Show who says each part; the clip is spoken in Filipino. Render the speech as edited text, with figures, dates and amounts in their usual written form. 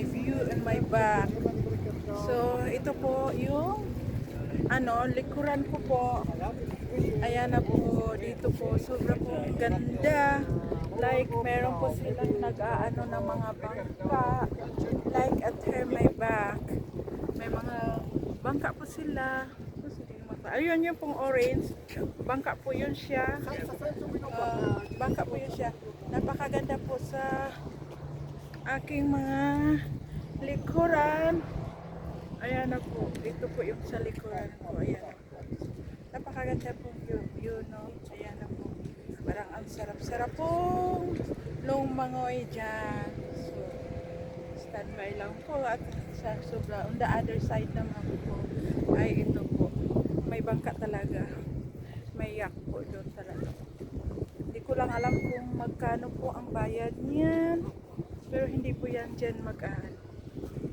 Speaker 1: my view and my back. So, ito po yung likuran ko po. Ayan na po, dito po, sobra po ganda. Like, meron po silang nag-aano ng mga bangka. Like, at my back. May mga bangka po sila. Ayun yung pong orange. Bangka po yun siya. Bangka po yun siya. Napakaganda po sa aking mga likuran. Ayan na po. Ito po yung sa likuran ko. Ayan na po. Napakaganda po view, no? Ayan na po. Parang ang sarap-sarap pong lumangoy dyan. So, standby lang po. At sa sobra, on the other side naman po ay ito po. May bangka talaga. May yak po doon talaga. Hindi ko lang alam kung magkano po ang bayad niyan. Pero hindi po yan dyan mag-aan.